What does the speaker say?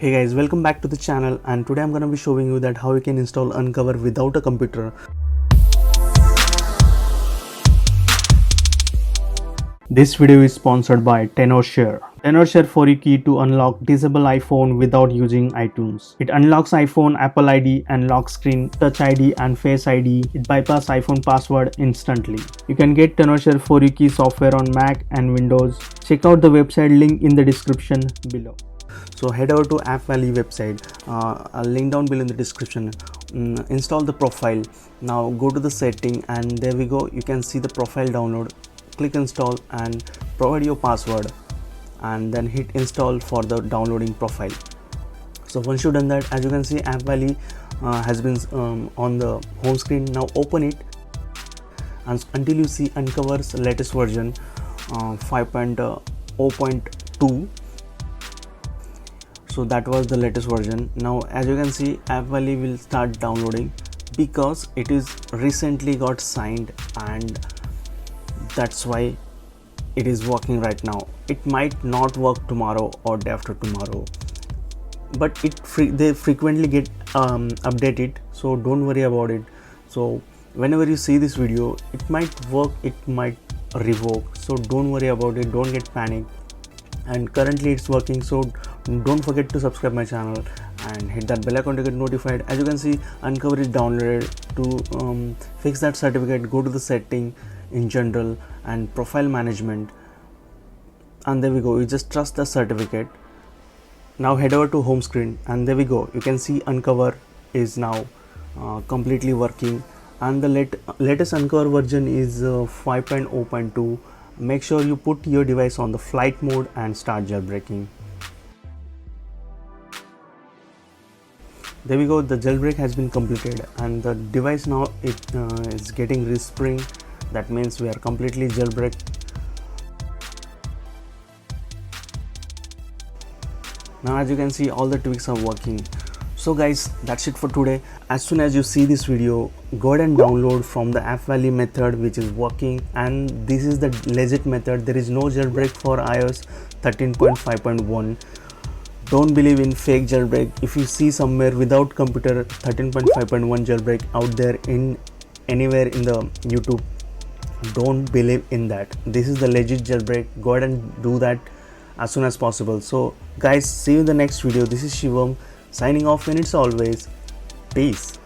Hey guys, welcome back to the channel, and today I'm gonna be showing you that how you can install unOver without a computer. This video is sponsored by Tenorshare. Tenorshare for you key to unlock disable iPhone without using iTunes. It unlocks iPhone, Apple ID, and lock screen, Touch ID, and Face ID. It bypasses iPhone password instantly. You can get Tenorshare for you key software on Mac and Windows. Check out the website link in the description below. So head over to Appvalley website. I'll link down below in the description. Install the profile. Now go to the setting, and there we go. You can see the profile download. Click install and provide your password, and then hit install for the downloading profile. So once you've done that, as you can see, Appvalley has been on the home screen. Now open it, and until you see unOver's latest version 5.0.2. So that was the latest version. Now as you can see, Appvalley will start downloading because it is recently got signed, and that's why it is working right now. It might not work tomorrow or day after tomorrow, but they frequently get updated, so don't worry about it. So whenever you see this video, it might work, it might revoke, so don't worry about it, don't get panicked. And currently it's working, so don't forget to subscribe my channel and hit that bell icon to get notified. As you can see, unOver is downloaded. To fix that certificate, go to the setting in general and profile management, and there we go. You just trust the certificate. Now head over to home screen, and there we go. You can see unOver is now completely working, and the latest unOver version is 5.0.2. Make sure you put your device on the flight mode and start jailbreaking. There we go, the jailbreak has been completed, and the device now is getting respring. That means we are completely jailbreak. Now as you can see, all the tweaks are working. So guys, that's it for today. As soon as you see this video, go ahead and download from the Appvalley method, which is working, and this is the legit method. There is no jailbreak for iOS 13.5.1. Don't believe in fake jailbreak. If you see somewhere without computer 13.5.1 jailbreak out there in anywhere in the YouTube, don't believe in that. This is the legit jailbreak. Go ahead and do that as soon as possible. So guys, see you in the next video. This is Shivam signing off, and it's always peace.